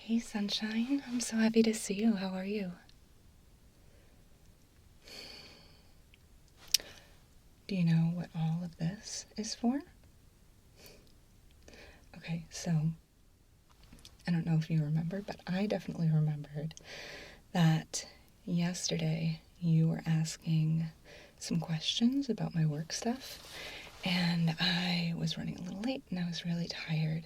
Hey, sunshine. I'm so happy to see you. How are you? Do you know what all of this is for? Okay, so I don't know if you remember, but I definitely remembered that yesterday you were asking some questions about my work stuff, and I was running a little late and I was really tired,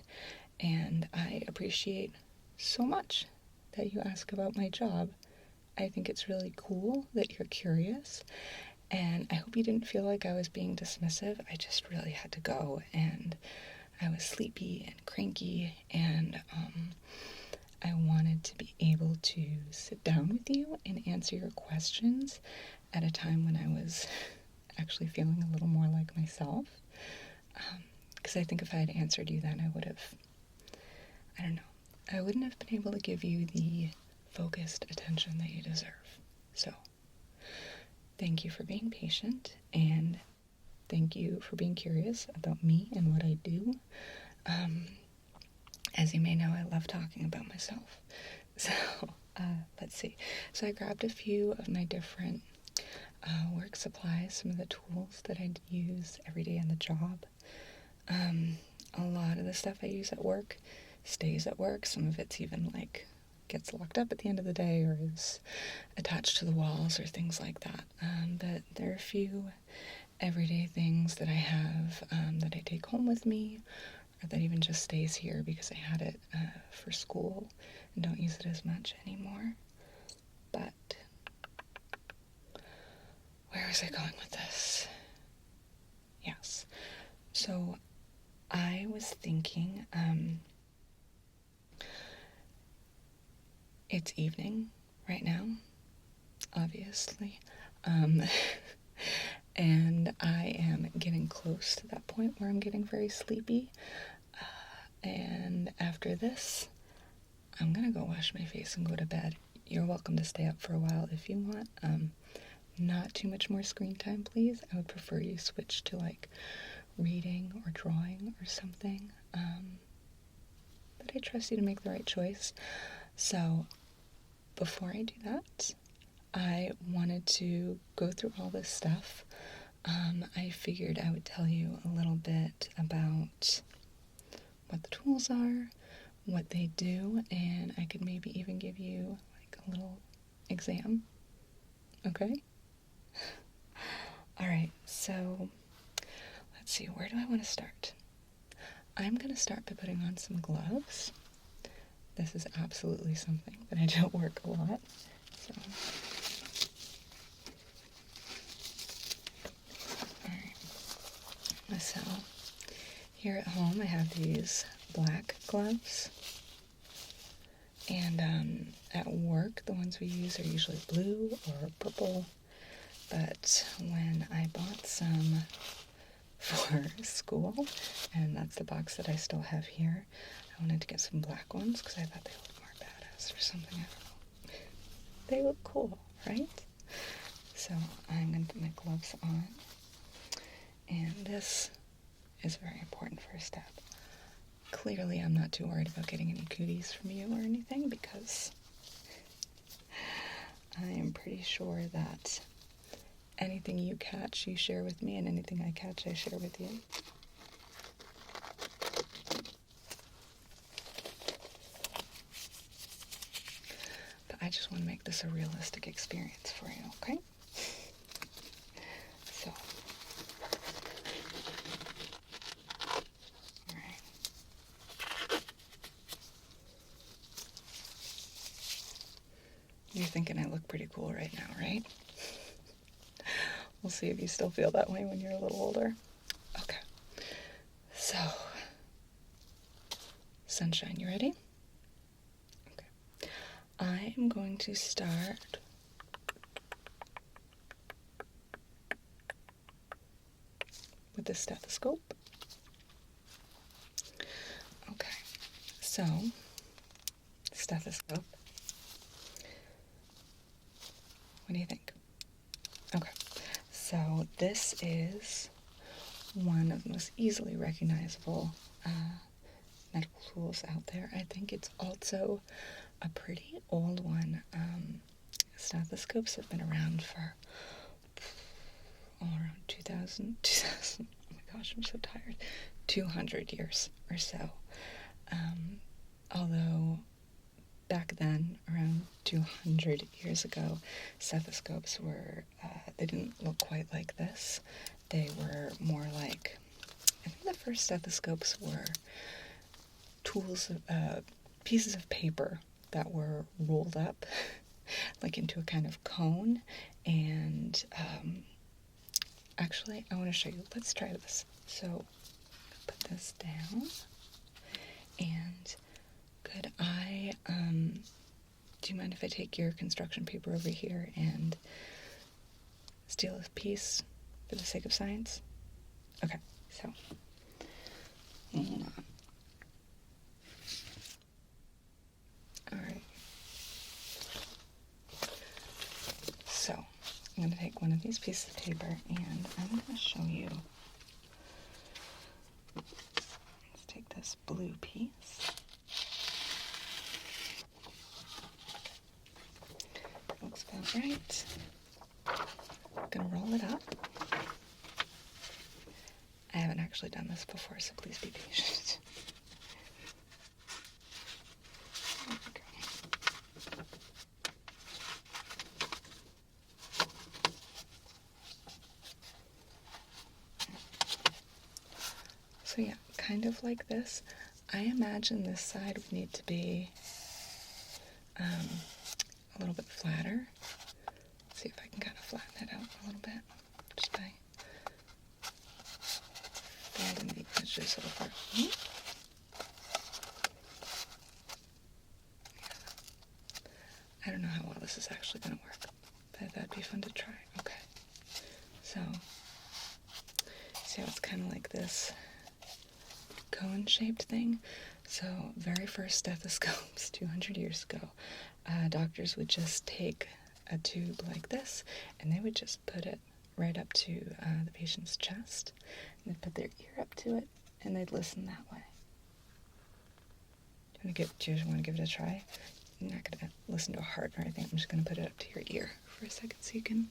and I appreciate so much that you ask about my job. I think it's really cool that you're curious, and I hope you didn't feel like I was being dismissive. I just really had to go, and I was sleepy and cranky, and I wanted to be able to sit down with you and answer your questions at a time when I was actually feeling a little more like myself. Because I think if I had answered you then, I would have, I don't know, I wouldn't have been able to give you the focused attention that you deserve. So, thank you for being patient, and thank you for being curious about me and what I do. As you may know, I love talking about myself. So, let's see. So I grabbed a few of my different work supplies, some of the tools that I use every day on the job. A lot of the stuff I use at work stays at work. Some of it's even like gets locked up at the end of the day or is attached to the walls or things like that. But there are a few everyday things that I have that I take home with me, or that even just stays here because I had it for school and don't use it as much anymore. But where was I going with this? Yes. So I was thinking, it's evening right now, obviously. And I am getting close to that point where I'm getting very sleepy. And after this, I'm gonna go wash my face and go to bed. You're welcome to stay up for a while if you want. Not too much more screen time, please. I would prefer you switch to like reading or drawing or something. But I trust you to make the right choice. So before I do that, I wanted to go through all this stuff. I figured I would tell you a little bit about what the tools are, what they do, and I could maybe even give you like a little exam. Okay? Alright, so let's see, where do I want to start? I'm going to start by putting on some gloves. This is absolutely something that I don't work a lot, so... Alright, so here at home I have these black gloves, and at work the ones we use are usually blue or purple, but when I bought some for school, and that's the box that I still have here, I wanted to get some black ones because I thought they looked more badass or something, I don't know. They look cool, right? So I'm going to put my gloves on, and this is a very important first step. Clearly I'm not too worried about getting any cooties from you or anything, because I am pretty sure that anything you catch, you share with me, and anything I catch, I share with you. But I just want to make this a realistic experience for you, okay? So, alright. You're thinking I look pretty cool right now, right? We'll see if you still feel that way when you're a little older. Okay. So, sunshine, you ready? Okay. I am going to start with the stethoscope. Okay. So, stethoscope. What do you think? Okay. So this is one of the most easily recognizable medical tools out there. I think it's also a pretty old one. Stethoscopes have been around for around 2000, oh my gosh, I'm so tired, 200 years or so. Although back then, around 200 years ago, stethoscopes were, they didn't look quite like this. They were more like, I think the first stethoscopes were tools, pieces of paper that were rolled up like into a kind of cone. And actually, I want to show you. Let's try this. So put this down, and could I, do you mind if I take your construction paper over here and steal a piece for the sake of science? Okay, so hold on. Alright. So, I'm going to take one of these pieces of paper and I'm going to show you. Let's take this blue piece. Looks about right. I'm going to roll it up. I haven't actually done this before, so please be patient. There we go. So yeah, kind of like this. I imagine this side would need to be a little bit flatter. Let's see if I can kind of flatten it out a little bit, just by folding the edges over. I don't know how well this is actually going to work, but that'd be fun to try. Okay, so see how it's kind of like this cone-shaped thing? So very first stethoscopes 200 years ago, doctors would just take a tube like this and they would just put it right up to the patient's chest, and they'd put their ear up to it and they'd listen that way. Do you want to give it a try? I'm not going to listen to a heart or anything. I'm just going to put it up to your ear for a second so you can...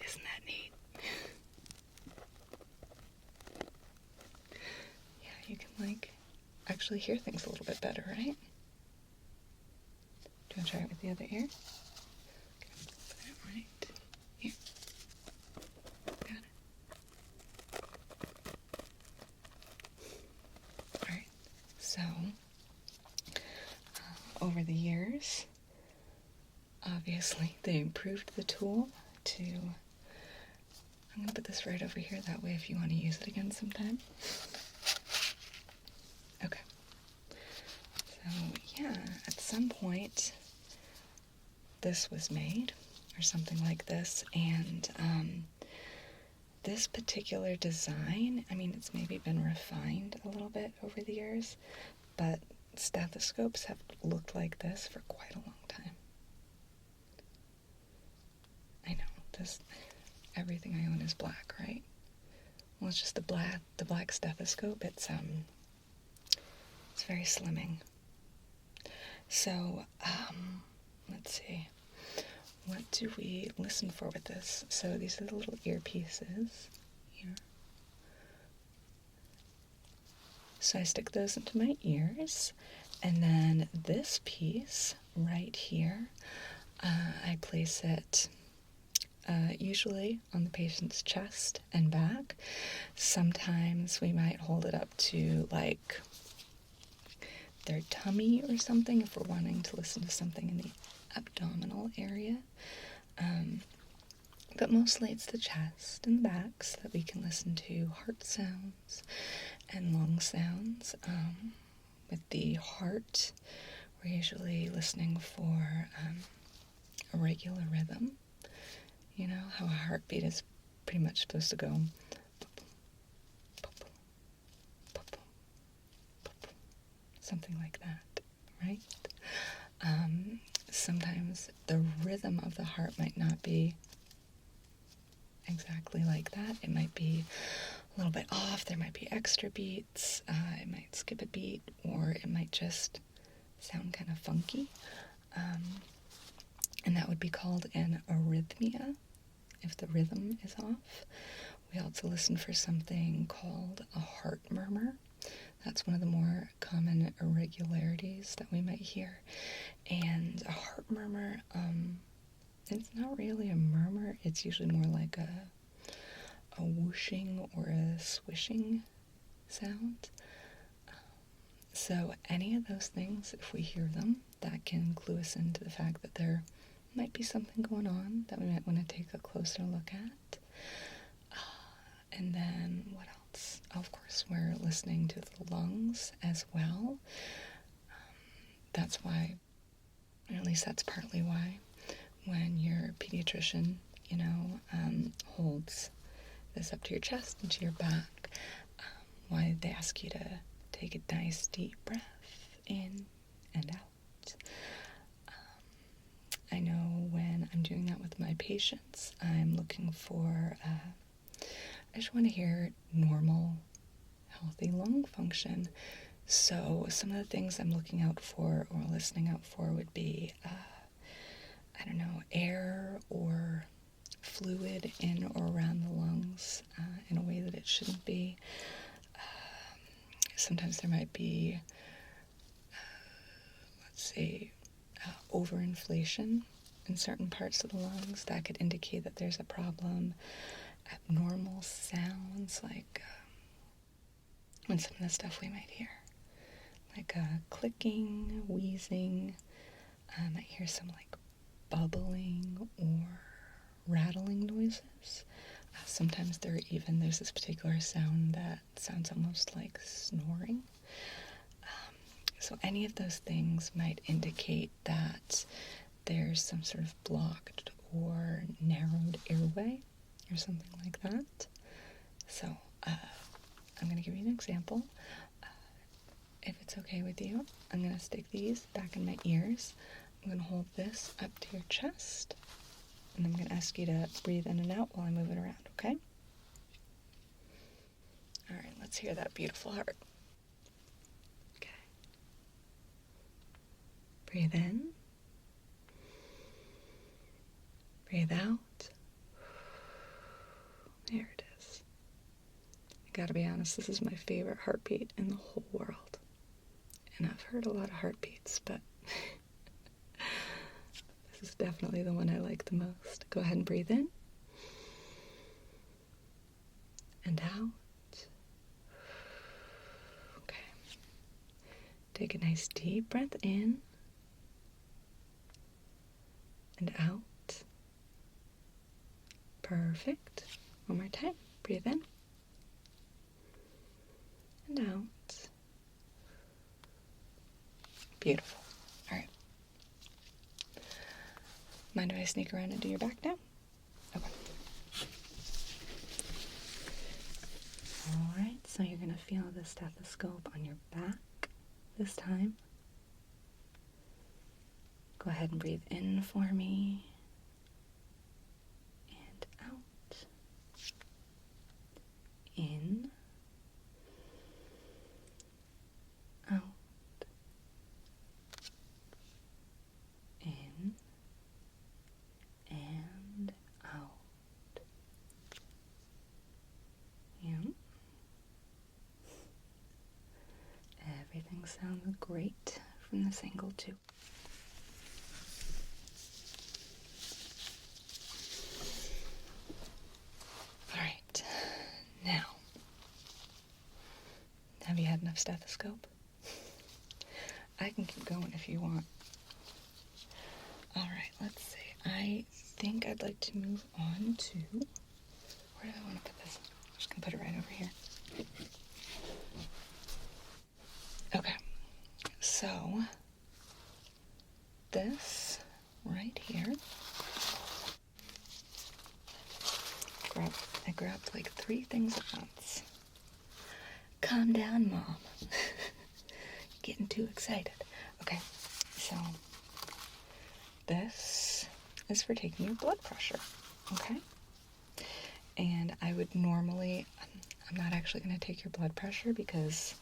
Isn't that neat? Yeah, you can, like, actually hear things a little bit better, right? Do you want to try it with the other ear? Okay, put it right here. Got it. Alright, so... over the years, obviously, they improved the tool to... I'm going to put this right over here, that way if you want to use it again sometime. Okay. So, yeah, at some point, this was made, or something like this, and this particular design, I mean, it's maybe been refined a little bit over the years, but stethoscopes have looked like this for quite a long time. I know, everything I own is black, right? Well, it's just the black stethoscope. It's very slimming. So, let's see. What do we listen for with this? So these are the little earpieces here. So I stick those into my ears, and then this piece right here, I place it usually on the patient's chest and back. Sometimes we might hold it up to, like, their tummy or something if we're wanting to listen to something in the abdominal area. But mostly it's the chest and the back so that we can listen to heart sounds and lung sounds. With the heart, we're usually listening for a regular rhythm. You know, how a heartbeat is pretty much supposed to go something like that, right? Sometimes the rhythm of the heart might not be exactly like that. It might be little bit off. There might be extra beats. It might skip a beat, or it might just sound kind of funky. And that would be called an arrhythmia, if the rhythm is off. We also listen for something called a heart murmur. That's one of the more common irregularities that we might hear. And a heart murmur, it's not really a murmur. It's usually more like a whooshing or a swishing sound. So any of those things, if we hear them, that can clue us into the fact that there might be something going on that we might want to take a closer look at. And then what else? Of course, we're listening to the lungs as well. That's why, or at least that's partly why, when your pediatrician, holds this up to your chest and to your back, why they ask you to take a nice deep breath in and out. I know when I'm doing that with my patients, I'm looking for, I just want to hear normal, healthy lung function. So some of the things I'm looking out for or listening out for would be, air or fluid in or around the lungs in a way that it shouldn't be. Sometimes there might be, overinflation in certain parts of the lungs. That could indicate that there's a problem. Abnormal sounds, like when some of the stuff we might hear, like clicking, wheezing. I might hear some like bubbling or rattling noises. Sometimes there's this particular sound that sounds almost like snoring. So any of those things might indicate that there's some sort of blocked or narrowed airway or something like that. So I'm going to give you an example. If it's okay with you, I'm going to stick these back in my ears. I'm going to hold this up to your chest, and I'm going to ask you to breathe in and out while I move it around, okay? All right, let's hear that beautiful heart. Okay. Breathe in. Breathe out. There it is. I gotta be honest, this is my favorite heartbeat in the whole world. And I've heard a lot of heartbeats, but this is definitely the one I like the most. Go ahead and breathe in. And out. Okay. Take a nice deep breath in. And out. Perfect. One more time. Breathe in. And out. Beautiful. All right. Mind if I sneak around and do your back now? Okay. All right, so you're going to feel the stethoscope on your back this time. Go ahead and breathe in for me. And out. In. Out. In. And out. Yeah. Everything sounds great from this angle too. All right, now, have you had enough stethoscope? I can keep going if you want. All right, let's see. I think I'd like to move on to, where do I want to put this? I'm just going to put it right over here. Okay, so this right here, I grabbed like 3 things at once. Calm down, Mom. Getting too excited. Okay, so this is for taking your blood pressure, okay? And I would normally, I'm not actually going to take your blood pressure because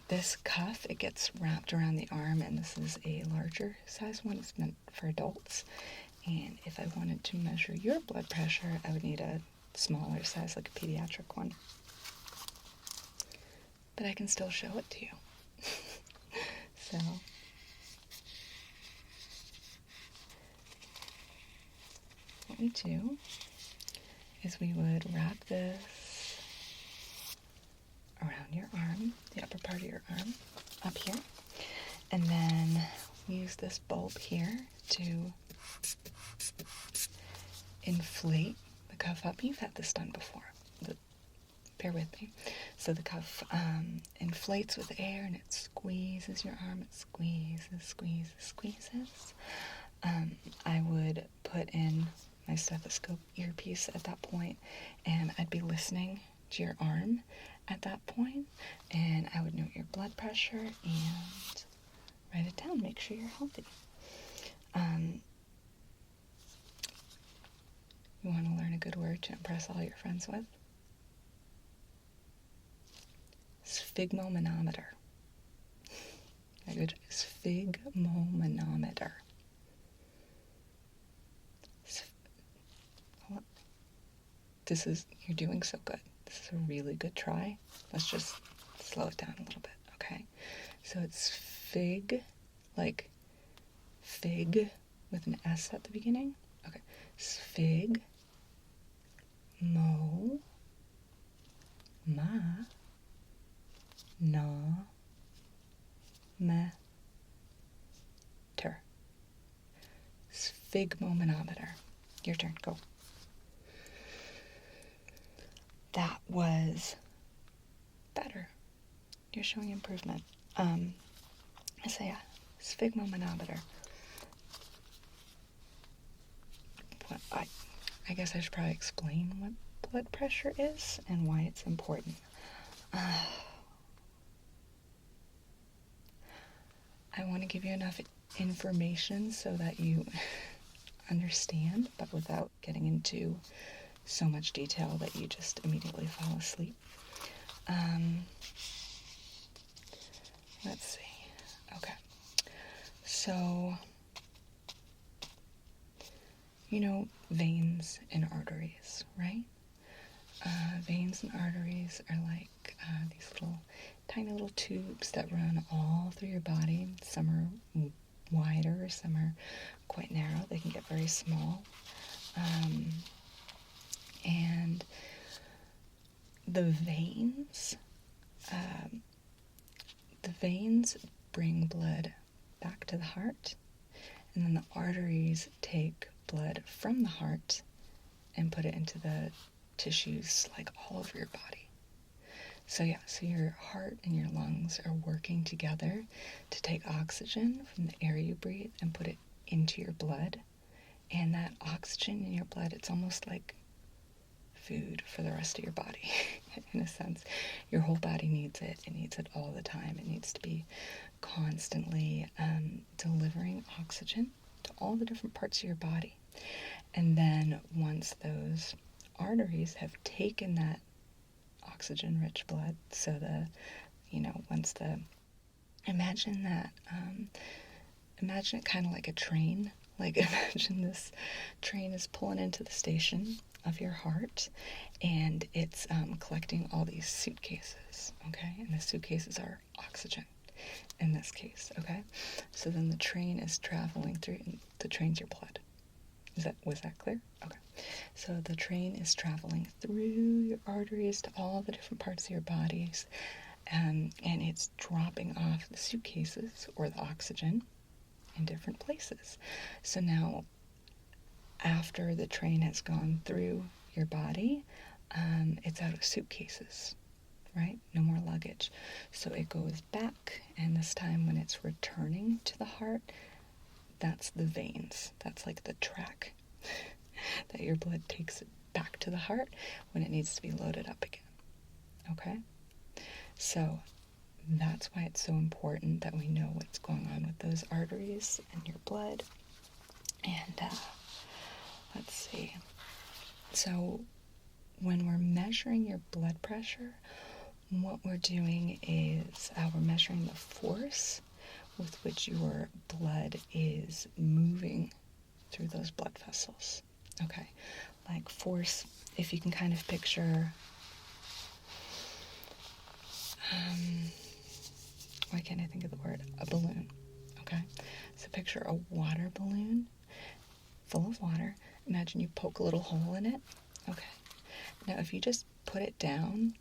this cuff, it gets wrapped around the arm, and this is a larger size one. It's meant for adults. And if I wanted to measure your blood pressure, I would need a smaller size, like a pediatric one. But I can still show it to you. So, what we do is we would wrap this around your arm, the upper part of your arm, up here, and then we use this bulb here to inflate the cuff up. You've had this done before. Bear with me. So the cuff inflates with air, and it squeezes your arm. It squeezes. I would put in my stethoscope earpiece at that point, and I'd be listening to your arm at that point, and I would note your blood pressure and write it down. Make sure you're healthy. You want to learn a good word to impress all your friends with? Sphygmomanometer. A good Sphygmomanometer. You're doing so good. This is a really good try. Let's just slow it down a little bit, okay? So it's fig, like fig with an S at the beginning. Okay. Sphygmomanometer. Sphygmomanometer. Your turn. Go. That was better. You're showing improvement. So yeah, sphygmomanometer. I guess I should probably explain what blood pressure is and why it's important. I want to give you enough information so that you understand, but without getting into so much detail that you just immediately fall asleep. Let's see. Okay. So, you know, veins and arteries, right? Veins and arteries are like these tiny little tubes that run all through your body. Some are wider, some are quite narrow. They can get very small. And the veins bring blood back to the heart, and then the arteries take blood from the heart and put it into the tissues like all over your body. So your heart and your lungs are working together to take oxygen from the air you breathe and put it into your blood. And that oxygen in your blood, it's almost like food for the rest of your body, in a sense. Your whole body needs it. It needs it all the time. It needs to be constantly delivering oxygen to all the different parts of your body. And then once those arteries have taken that oxygen-rich blood, imagine it kind of like a train. Like, imagine this train is pulling into the station of your heart, and it's collecting all these suitcases, okay? And the suitcases are oxygen in this case, okay? So then the train is traveling through, and the train's your blood. Was that clear? Okay. So the train is traveling through your arteries to all the different parts of your bodies, and it's dropping off the suitcases or the oxygen in different places. So now, after the train has gone through your body, it's out of suitcases, right? No more luggage. So it goes back, and this time when it's returning to the heart, that's the veins. That's like the track that your blood takes it back to the heart when it needs to be loaded up again. Okay? So that's why it's so important that we know what's going on with those arteries and your blood. And let's see. So when we're measuring your blood pressure, what we're doing is we're measuring the force with which your blood is moving through those blood vessels. Okay, like force, if you can kind of picture, why can't I think of the word? A balloon. Okay, so picture a water balloon full of water. Imagine you poke a little hole in it. Okay, now if you just put it down,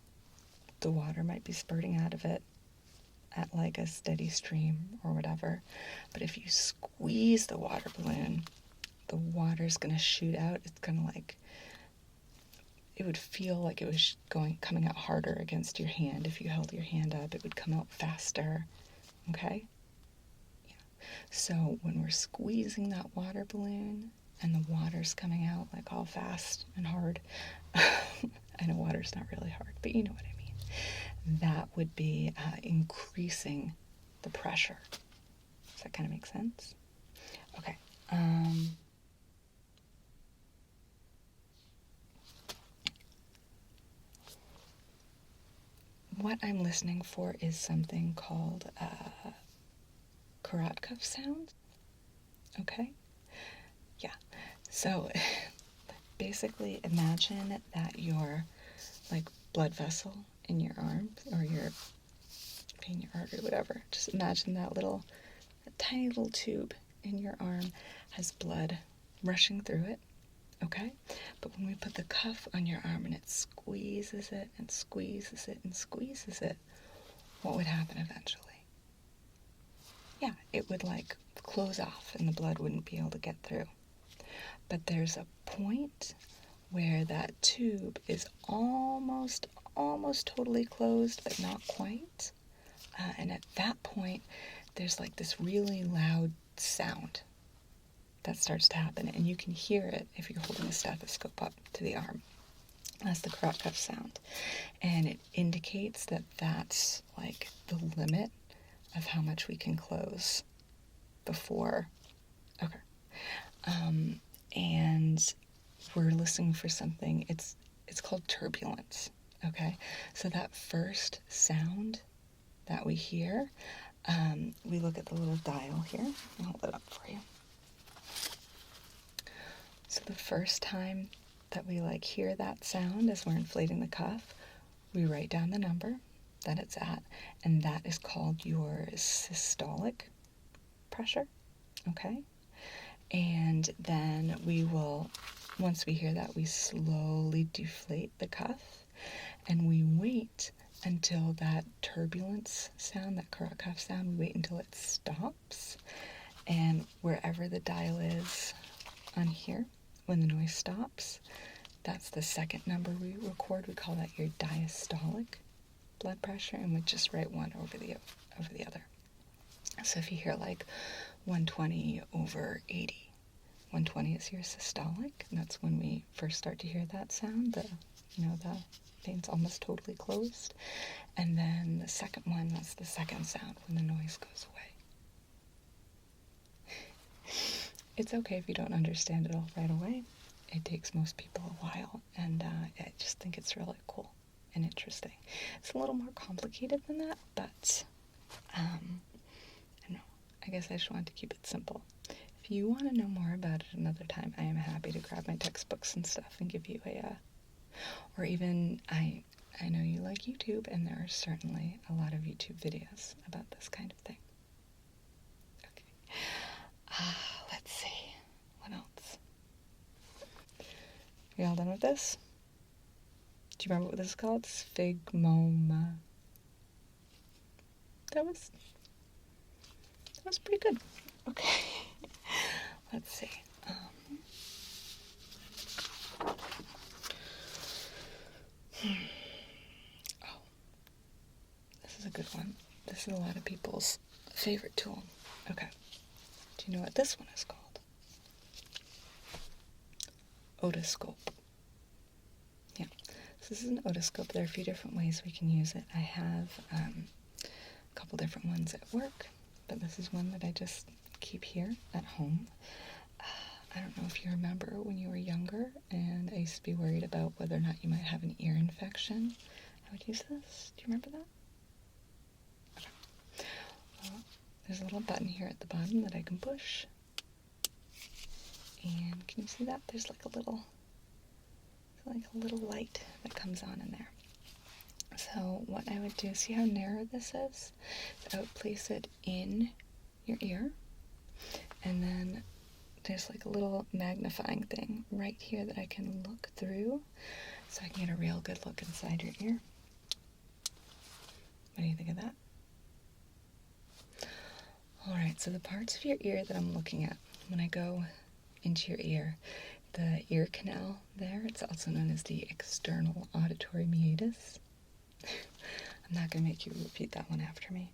the water might be spurting out of it at like a steady stream or whatever. But if you squeeze the water balloon, the water's going to shoot out. It's going to like, it would feel like it was coming out harder against your hand. If you held your hand up, it would come out faster. Okay? Yeah. So when we're squeezing that water balloon and the water's coming out like all fast and hard, I know water's not really hard, but you know what I mean. That would be increasing the pressure. Does that kind of make sense? Okay. What I'm listening for is something called carrot cuff sound. Okay? Yeah. So basically imagine that your like blood vessel in your arm or your artery, whatever. Just imagine that tiny little tube in your arm has blood rushing through it. Okay? But when we put the cuff on your arm and it squeezes it and squeezes it and squeezes it, what would happen eventually? Yeah, it would like close off and the blood wouldn't be able to get through. But there's a point where that tube is almost totally closed, but not quite. And at that point, there's like this really loud sound that starts to happen, and you can hear it if you're holding a stethoscope up to the arm. That's the carrot cuff sound, and it indicates that that's like the limit of how much we can close before. Okay. And we're listening for something. It's called turbulence. Okay, so that first sound that we hear, we look at the little dial here. I'll hold it up for you. So the first time that we like hear that sound as we're inflating the cuff, we write down the number that it's at, and that is called your systolic pressure. Okay, and then we will, once we hear that, we slowly deflate the cuff, and we wait until that turbulence sound, that carrot cuff sound, we wait until it stops. And wherever the dial is on here, when the noise stops, that's the second number we record. We call that your diastolic blood pressure, and we just write one over the other. So if you hear like 120 over 80, 120 is your systolic, and that's when we first start to hear that sound. The veins almost totally closed. And then the second one, that's the second sound when the noise goes away. It's okay if you don't understand it all right away. It takes most people a while, and I just think it's really cool and interesting. It's a little more complicated than that, but I don't know. I guess I just wanted to keep it simple. If you want to know more about it another time, I am happy to grab my textbooks and stuff and give you or even, I know you like YouTube, and there are certainly a lot of YouTube videos about this kind of thing. Okay. Let's see. What else? Are you all done with this? Do you remember what this is called? Sphygmomanometer. That was pretty good. Okay. Let's see. Oh, this is a good one. This is a lot of people's favorite tool. Okay. Do you know what this one is called? Otoscope. Yeah. So this is an otoscope. There are a few different ways we can use it. I have a couple different ones at work, but this is one that I just keep here at home. I don't know if you remember when you were younger and a case, be worried about whether or not you might have an ear infection, I would use this. Do you remember that? Okay. Well, there's a little button here at the bottom that I can push. And can you see that? There's like a little light that comes on in there. So what I would do, see how narrow this is? I would place it in your ear, and then there's like a little magnifying thing right here that I can look through, so I can get a real good look inside your ear. What do you think of that? Alright, so the parts of your ear that I'm looking at when I go into your ear, the ear canal there, it's also known as the external auditory meatus. I'm not going to make you repeat that one after me.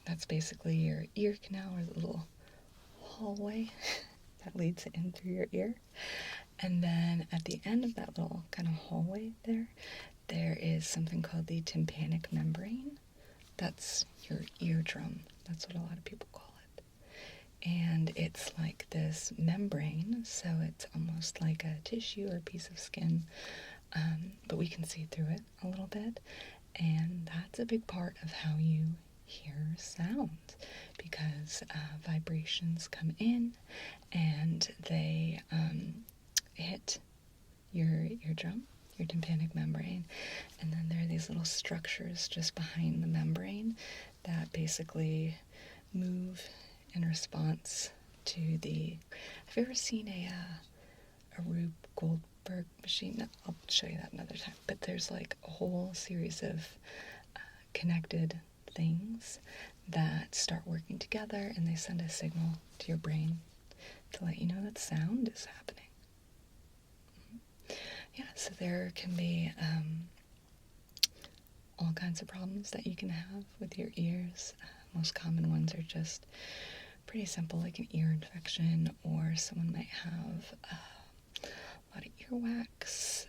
That's basically your ear canal, or the little hallway that leads in through your ear. And then at the end of that little kind of hallway there is something called the tympanic membrane. That's your eardrum. That's what a lot of people call it. And it's like this membrane, so it's almost like a tissue or a piece of skin, but we can see through it a little bit. And that's a big part of how you hear sound, because vibrations come in and they hit your eardrum, your tympanic membrane, and then there are these little structures just behind the membrane that basically move in response to the... Have you ever seen a Rube Goldberg machine? No, I'll show you that another time. But there's like a whole series of connected things that start working together, and they send a signal to your brain to let you know that sound is happening. Yeah, so there can be all kinds of problems that you can have with your ears. Most common ones are just pretty simple, like an ear infection, or someone might have a lot of earwax.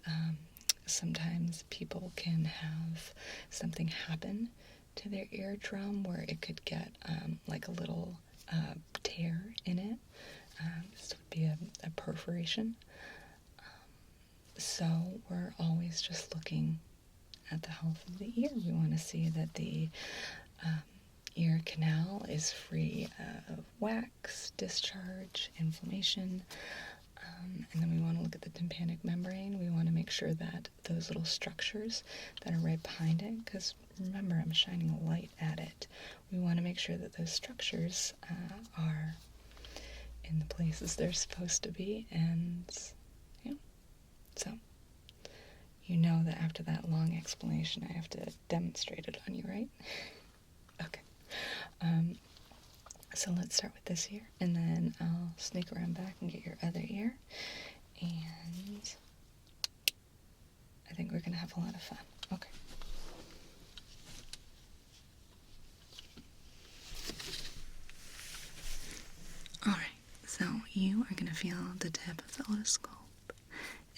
Sometimes people can have something happen to their eardrum where it could get like a little tear in it. This would be a perforation. So we're always just looking at the health of the ear. We want to see that the ear canal is free of wax, discharge, inflammation, and then we want to look at the tympanic membrane. We want to make sure that those little structures that are right behind it, because remember, I'm shining a light at it, we want to make sure that those structures are in the places they're supposed to be. And yeah, so you know that after that long explanation, I have to demonstrate it on you, right? Okay. So let's start with this ear, and then I'll sneak around back and get your other ear, and I think we're going to have a lot of fun. Okay. Alright, so you are going to feel the tip of the otoscope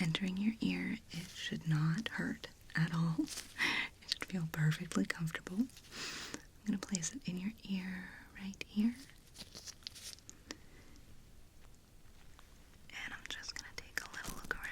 entering your ear. It should not hurt at all. It should feel perfectly comfortable. I'm going to place it in your ear right here. And I'm just going to take a little look around.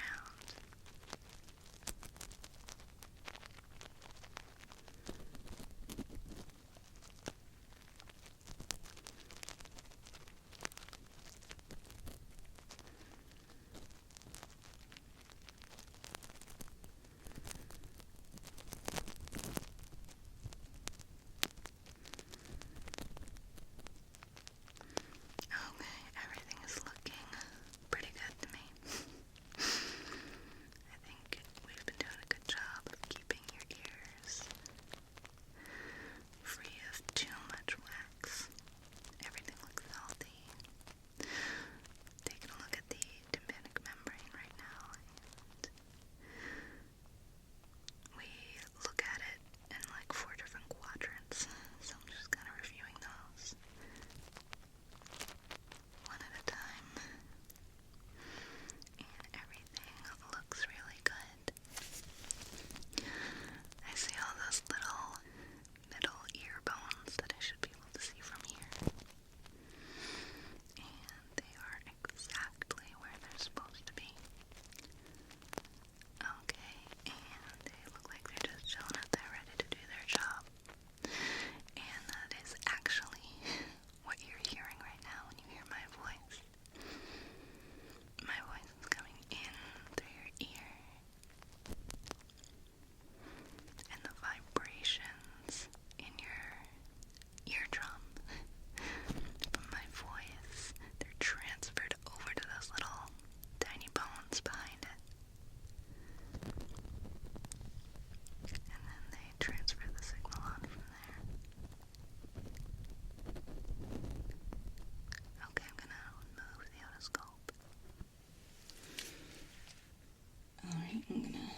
I'm gonna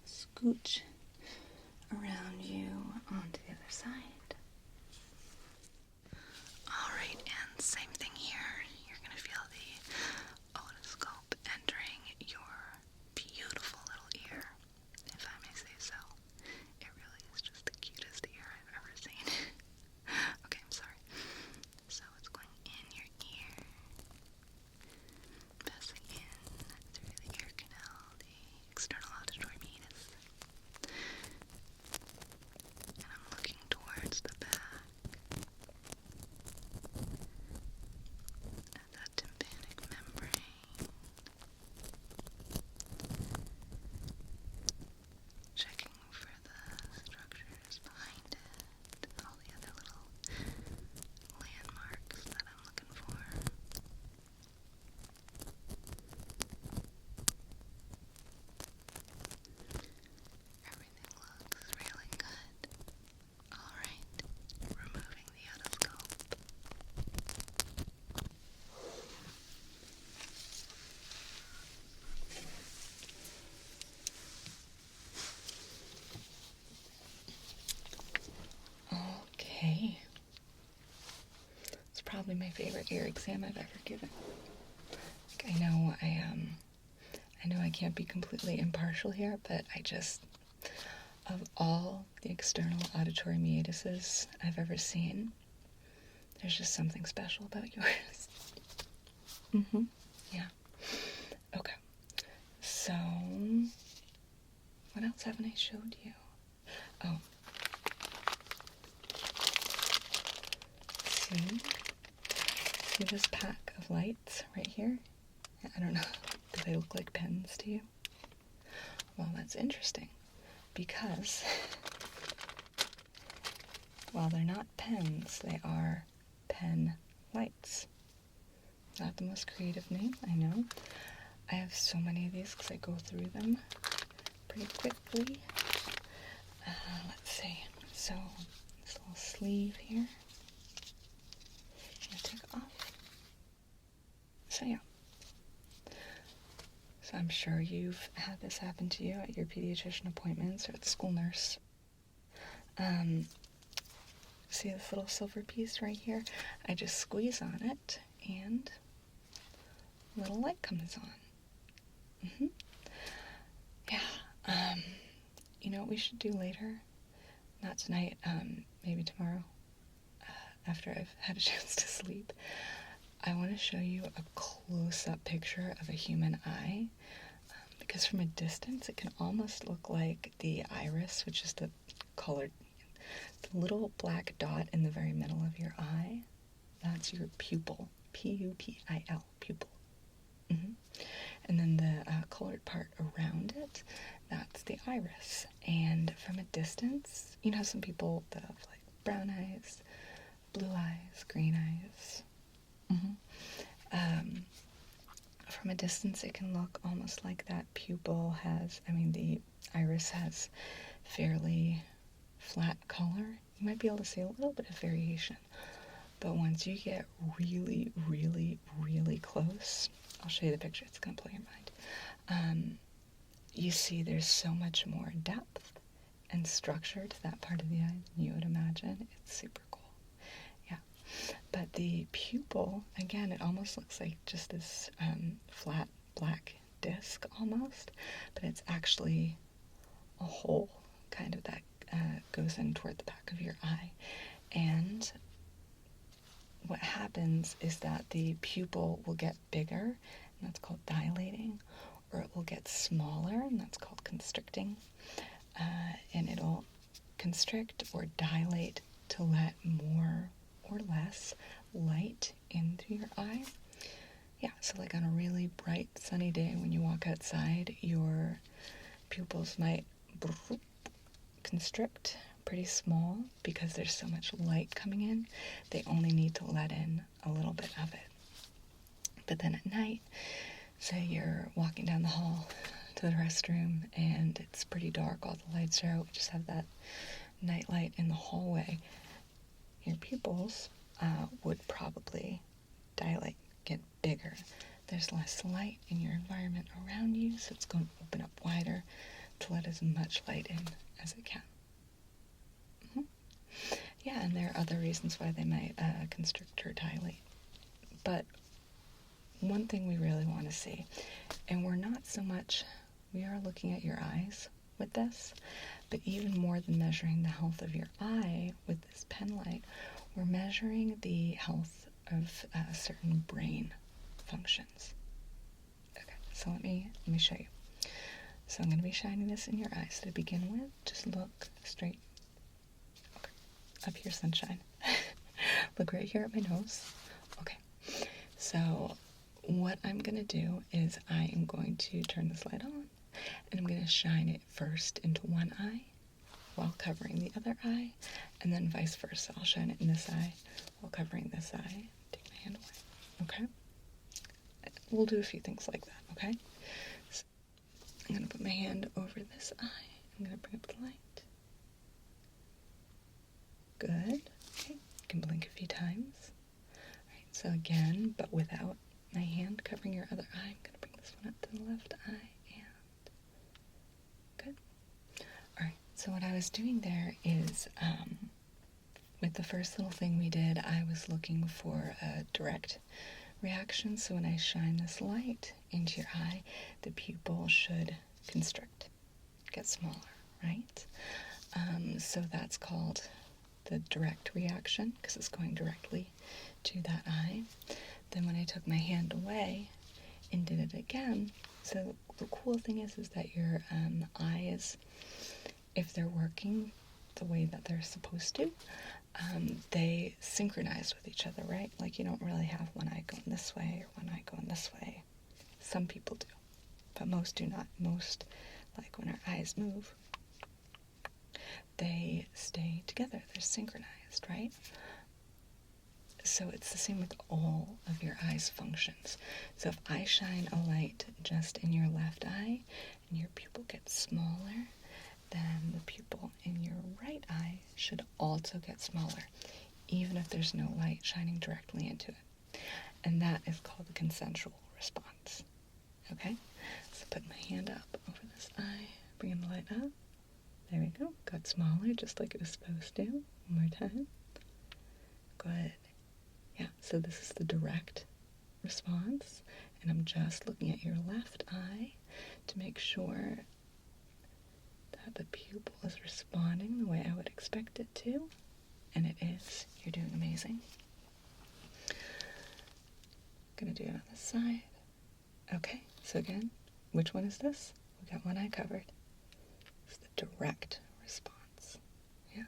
scooch around you onto the other side. Alright, and same thing here. You're gonna feel the otoscope entering your beautiful little ear, if I may say so. It really is just the cutest ear I've ever seen. Okay, I'm sorry. So it's going in your ear, passing in through the ear canal, the external auditory meatus. And I'm looking towards the back at that tympanic membrane, checking for the structures behind it, all the other little landmarks that I'm looking for. Everything looks really good. Alright, removing the otoscope. Okay. It's probably my favorite ear exam I've ever given. I know I can't be completely impartial here, but of all the external auditory meatuses I've ever seen, there's just something special about yours. Yeah. Okay. So, what else haven't I showed you? Oh. See this pack of lights right here? I don't know. Do they look like pens to you? Well, that's interesting because while they're not pens, they are pen lights. Not the most creative name, I know. I have so many of these because I go through them pretty quickly. Let's see. So, this little sleeve here. I'm going to take off. So, yeah. So I'm sure you've had this happen to you at your pediatrician appointments or at the school nurse. See this little silver piece right here? I just squeeze on it and a little light comes on. Yeah. You know what we should do later? Not tonight, maybe tomorrow, after I've had a chance to sleep. I want to show you a close-up picture of a human eye, because from a distance it can almost look like the iris, which is the little black dot in the very middle of your eye. That's your pupil, P-U-P-I-L, pupil. And then the colored part around it, that's the iris. And from a distance, you know some people that have like brown eyes, blue eyes, green eyes. From a distance, it can look almost like that pupil the iris has fairly flat color. You might be able to see a little bit of variation. But once you get really, really, really close, I'll show you the picture, it's going to blow your mind. You see there's so much more depth and structure to that part of the eye than you would imagine. It's super cool. Yeah. But the pupil, again, it almost looks like just this flat black disc almost, but it's actually a hole kind of that goes in toward the back of your eye. And what happens is that the pupil will get bigger, and that's called dilating, or it will get smaller, and that's called constricting. And it'll constrict or dilate to let more or less light into your eye. Yeah, so like on a really bright sunny day when you walk outside, your pupils might constrict pretty small because there's so much light coming in. They only need to let in a little bit of it. But then at night, say you're walking down the hall to the restroom and it's pretty dark, all the lights are out, we just have that night light in the hallway, your pupils would probably dilate, get bigger. there's less light in your environment around you, so it's going to open up wider to let as much light in as it can. Yeah, and there are other reasons why they might constrict or dilate. But one thing we really want to see, and we are looking at your eyes with this, but even more than measuring the health of your eye with this pen light, we're measuring the health of certain brain functions. Okay, so let me show you. So I'm going to be shining this in your eyes to begin with. Just look straight. Okay, up here, sunshine. Look right here at my nose. Okay, so what I'm going to do is I am going to turn this light on, and I'm going to shine it first into one eye while covering the other eye, and then vice versa. I'll shine it in this eye while covering this eye. Take my hand away. Okay? We'll do a few things like that, okay? So I'm going to put my hand over this eye. I'm going to bring up the light. Good. Okay. You can blink a few times. All right, so again, but without my hand covering your other eye, I'm going to bring this one up to the left eye, and good. All right, so what I was doing there is, with the first little thing we did, I was looking for a direct reaction. So when I shine this light into your eye, the pupil should constrict, get smaller, right? So that's called the direct reaction, because it's going directly to that eye. Then when I took my hand away and did it again, so the cool thing is that your eyes, if they're working the way that they're supposed to, they synchronize with each other, right? Like you don't really have one eye going this way or one eye going this way. Some people do, but most do not. Most, like when our eyes move, they stay together. They're synchronized, right? So it's the same with all of your eye's functions. So if I shine a light just in your left eye and your pupil gets smaller, then the pupil in your right eye should also get smaller, even if there's no light shining directly into it. And that is called the consensual response. Okay? So put my hand up over this eye, bring the light up. There we go. Got smaller, just like it was supposed to. One more time. Good. Yeah, so this is the direct response, and I'm just looking at your left eye to make sure that the pupil is responding the way I would expect it to, and it is. You're doing amazing. Gonna do it on this side. Okay, so again, which one is this? We got one eye covered. It's the direct response. Yeah.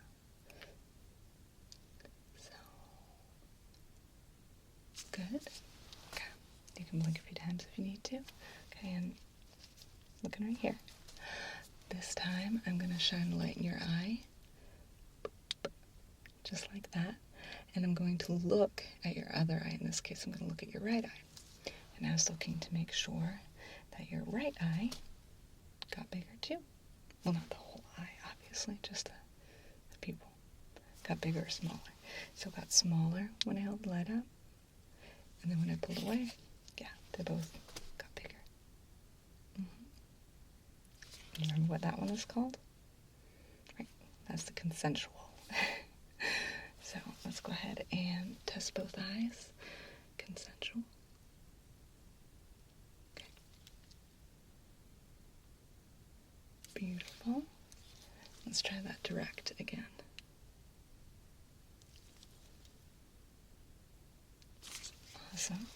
So, good. Okay, you can blink a few times if you need to. Okay, and looking right here. This time, I'm going to shine the light in your eye, just like that, and I'm going to look at your other eye. In this case, I'm going to look at your right eye, and I was looking to make sure that your right eye got bigger too. Well, not the whole eye, obviously, just the pupil got bigger or smaller. So it got smaller when I held the light up, and then when I pulled away, yeah, they both got bigger. Remember what that one is called? Right, that's the consensual. So let's go ahead and test both eyes. Consensual. Okay. Beautiful. Let's try that direct again. Awesome.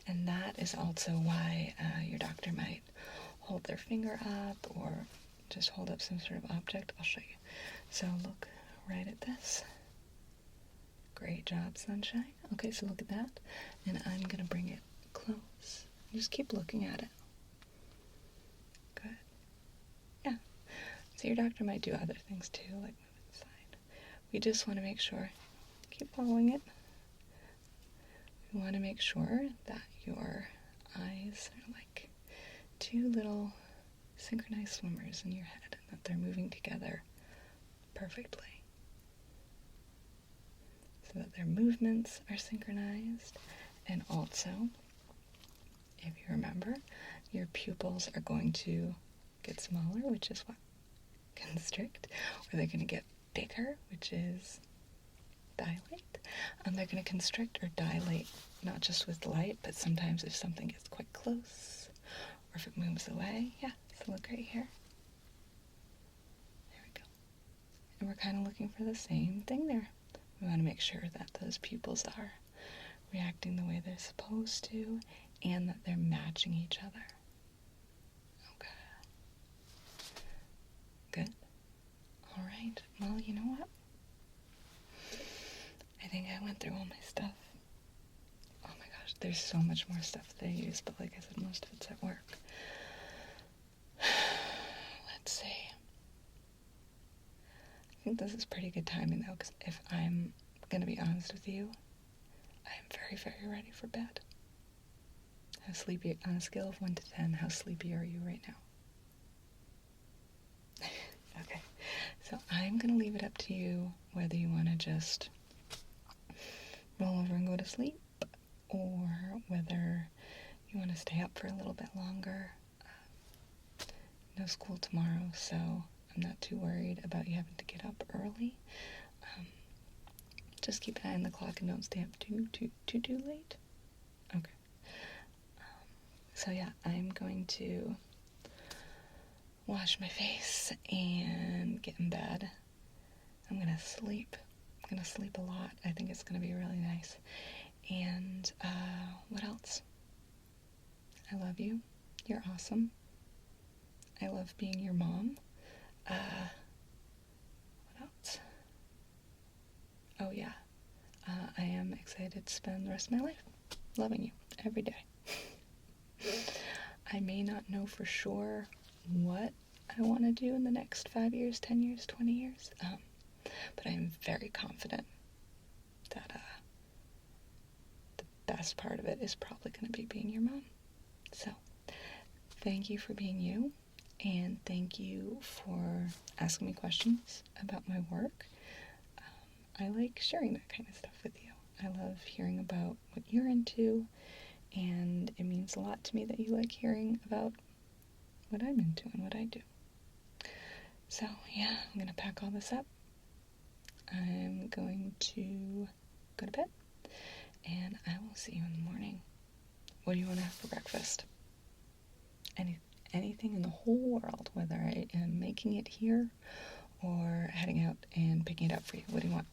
And that is also why your doctor might hold their finger up or just hold up some sort of object. I'll show you. So look right at this. Great job, sunshine. Okay, so look at that. And I'm going to bring it close. Just keep looking at it. Good. Yeah. So your doctor might do other things too, like move it aside. We just want to make sure. Keep following it. We want to make sure that your eyes are like two little synchronized swimmers in your head, and that they're moving together perfectly. So that their movements are synchronized, and also if you remember, your pupils are going to get smaller, which is what? Constrict. Or they're going to get bigger, which is dilate. They're going to constrict or dilate, not just with light, but sometimes if something gets quite close, or if it moves away. Yeah, so look right here. There we go. And we're kind of looking for the same thing there. We want to make sure that those pupils are reacting the way they're supposed to, and that they're matching each other. Okay. Good. All right. Well, you know what? I think I went through all my stuff. Oh my gosh, there's so much more stuff that I use, but like I said, most of it's at work. Let's see. I think this is pretty good timing though, because if I'm going to be honest with you, I am very, very ready for bed. How sleepy, on a scale of 1 to 10, how sleepy are you right now? Okay, so I'm going to leave it up to you whether you want to just roll over and go to sleep, or whether you want to stay up for a little bit longer. No school tomorrow, so I'm not too worried about you having to get up early. Just keep an eye on the clock and don't stay up too late. Okay. So yeah, I'm going to wash my face and get in bed. I'm going to sleep. I'm going to sleep a lot. I think it's going to be really nice. And what else? I love you. You're awesome. I love being your mom. What else? Oh yeah. I am excited to spend the rest of my life loving you every day. I may not know for sure what I want to do in the next 5 years, 10 years, 20 years, but I'm very confident that the best part of it is probably going to be being your mom. So, thank you for being you, and thank you for asking me questions about my work. I like sharing that kind of stuff with you. I love hearing about what you're into, and it means a lot to me that you like hearing about what I'm into and what I do. So, yeah, I'm going to pack all this up. I'm going to go to bed, and I will see you in the morning. What do you want to have for breakfast? Anything in the whole world, whether I am making it here or heading out and picking it up for you. What do you want?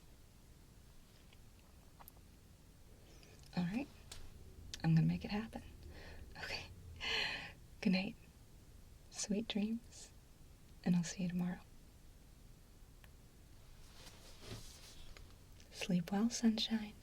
All right. I'm going to make it happen. Okay. Good night. Sweet dreams. And I'll see you tomorrow. Sleep well, sunshine.